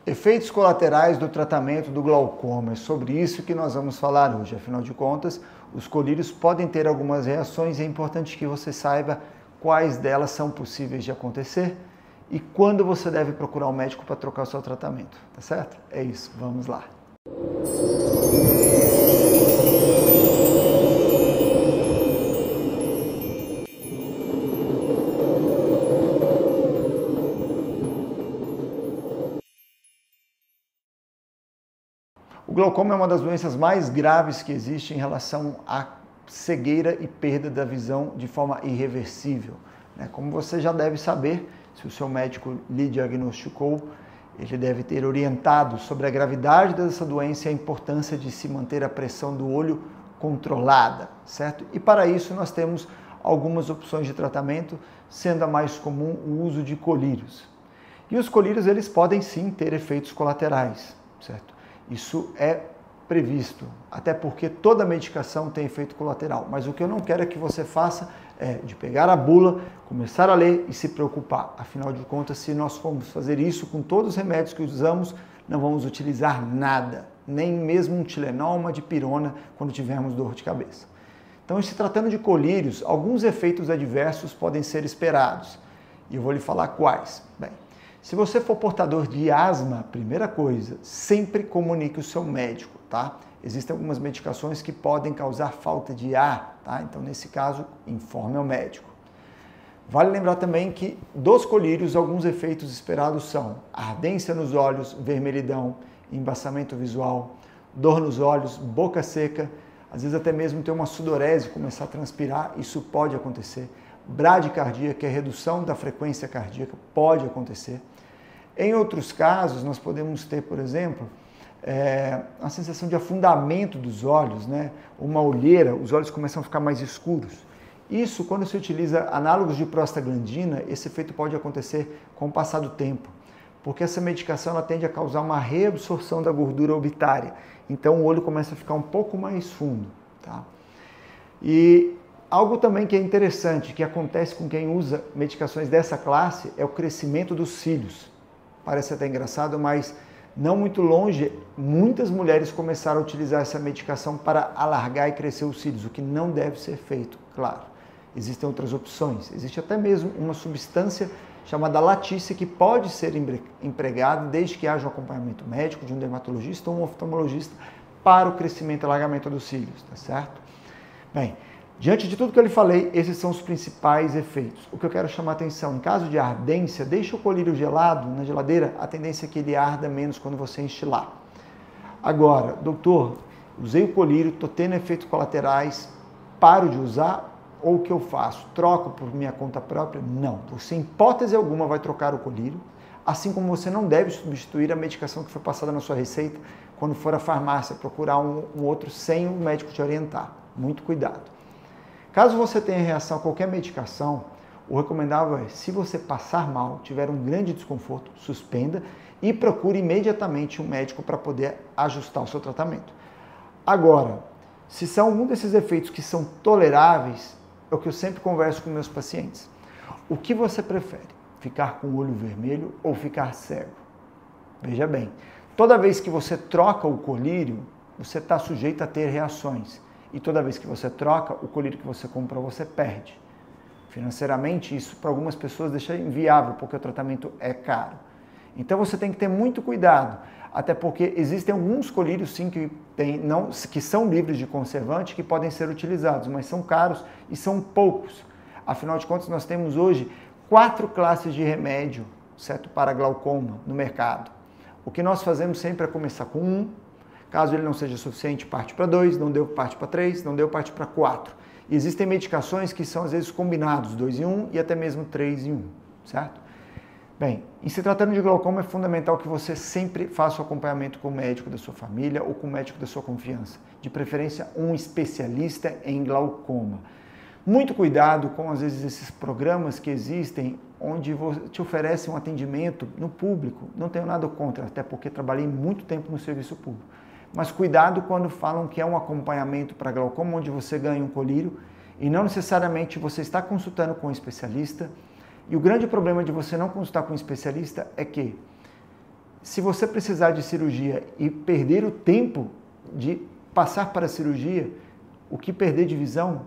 Efeitos colaterais do tratamento do glaucoma. É sobre isso que nós vamos falar hoje. Afinal de contas, os colírios podem ter algumas reações e é importante que você saiba quais delas são possíveis de acontecer e quando você deve procurar um médico para trocar o seu tratamento, tá certo? É isso, vamos lá. O glaucoma é uma das doenças mais graves que existe em relação à cegueira e perda da visão de forma irreversível. Como você já deve saber, se o seu médico lhe diagnosticou, ele deve ter orientado sobre a gravidade dessa doença e a importância de se manter a pressão do olho controlada, certo? E para isso nós temos algumas opções de tratamento, sendo a mais comum o uso de colírios. E os colírios, eles podem sim ter efeitos colaterais, certo? Isso é previsto, até porque toda medicação tem efeito colateral. Mas o que eu não quero é que você faça é de pegar a bula, começar a ler e se preocupar. Afinal de contas, se nós formos fazer isso com todos os remédios que usamos, não vamos utilizar nada, nem mesmo um Tilenol, uma dipirona, quando tivermos dor de cabeça. Então, se tratando de colírios, alguns efeitos adversos podem ser esperados. E eu vou lhe falar quais. Bem, se você for portador de asma, primeira coisa, sempre comunique o seu médico, tá? Existem algumas medicações que podem causar falta de ar, tá? Então, nesse caso, informe ao médico. Vale lembrar também que dos colírios, alguns efeitos esperados são ardência nos olhos, vermelhidão, embaçamento visual, dor nos olhos, boca seca, às vezes até mesmo ter uma sudorese, começar a transpirar, isso pode acontecer. Bradicardia, que é redução da frequência cardíaca, pode acontecer. Em outros casos, nós podemos ter, por exemplo, a sensação de afundamento dos olhos, né? Uma olheira, os olhos começam a ficar mais escuros. Isso, quando se utiliza análogos de prostaglandina, esse efeito pode acontecer com o passar do tempo, porque essa medicação ela tende a causar uma reabsorção da gordura orbitária. Então, o olho começa a ficar um pouco mais fundo, tá? E algo também que é interessante, que acontece com quem usa medicações dessa classe, é o crescimento dos cílios. Parece até engraçado, mas não muito longe, muitas mulheres começaram a utilizar essa medicação para alargar e crescer os cílios, o que não deve ser feito, claro. Existem outras opções. Existe até mesmo uma substância chamada latícia que pode ser empregada desde que haja um acompanhamento médico de um dermatologista ou um oftalmologista para o crescimento e alargamento dos cílios, tá certo? Bem, diante de tudo que eu lhe falei, esses são os principais efeitos. O que eu quero chamar a atenção, em caso de ardência, deixa o colírio gelado na geladeira, a tendência é que ele arda menos quando você enchilar. Agora, doutor, usei o colírio, estou tendo efeitos colaterais, paro de usar ou o que eu faço? Troco por minha conta própria? Não. Você, em hipótese alguma, vai trocar o colírio, assim como você não deve substituir a medicação que foi passada na sua receita quando for à farmácia procurar um outro sem o médico te orientar. Muito cuidado. Caso você tenha reação a qualquer medicação, o recomendável é, se você passar mal, tiver um grande desconforto, suspenda e procure imediatamente um médico para poder ajustar o seu tratamento. Agora, se são algum desses efeitos que são toleráveis, é o que eu sempre converso com meus pacientes. O que você prefere? Ficar com o olho vermelho ou ficar cego? Veja bem, toda vez que você troca o colírio, você está sujeito a ter reações. E toda vez que você troca, o colírio que você comprou, você perde. Financeiramente, isso para algumas pessoas deixa inviável, porque o tratamento é caro. Então você tem que ter muito cuidado, até porque existem alguns colírios sim que são livres de conservante, que podem ser utilizados, mas são caros e são poucos. Afinal de contas, nós temos hoje 4 classes de remédio, certo, para glaucoma no mercado. O que nós fazemos sempre é começar com um. Caso ele não seja suficiente, parte para 2, não deu, parte para 3, não deu, parte para 4. E existem medicações que são às vezes combinados, 2 em 1 e até mesmo 3 em 1, certo? Bem, em se tratando de glaucoma é fundamental que você sempre faça o acompanhamento com o médico da sua família ou com o médico da sua confiança. De preferência, um especialista em glaucoma. Muito cuidado com, às vezes, esses programas que existem onde te oferecem um atendimento no público. Não tenho nada contra, até porque trabalhei muito tempo no serviço público. Mas cuidado quando falam que é um acompanhamento para glaucoma, onde você ganha um colírio e não necessariamente você está consultando com um especialista. E o grande problema de você não consultar com um especialista é que Se você precisar de cirurgia e perder o tempo de passar para a cirurgia, o que perder de visão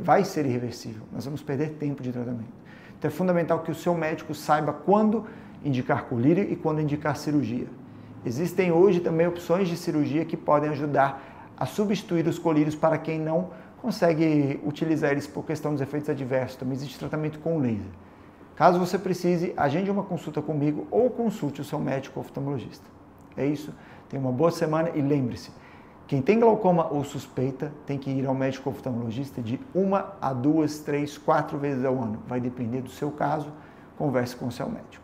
vai ser irreversível. Nós vamos perder tempo de tratamento. Então é fundamental que o seu médico saiba quando indicar colírio e quando indicar cirurgia. Existem hoje também opções de cirurgia que podem ajudar a substituir os colírios para quem não consegue utilizar eles por questão dos efeitos adversos. Também existe tratamento com laser. Caso você precise, agende uma consulta comigo ou consulte o seu médico oftalmologista. É isso, tenha uma boa semana e lembre-se, quem tem glaucoma ou suspeita tem que ir ao médico oftalmologista de 1 a 2, 3, 4 vezes ao ano. Vai depender do seu caso, converse com o seu médico.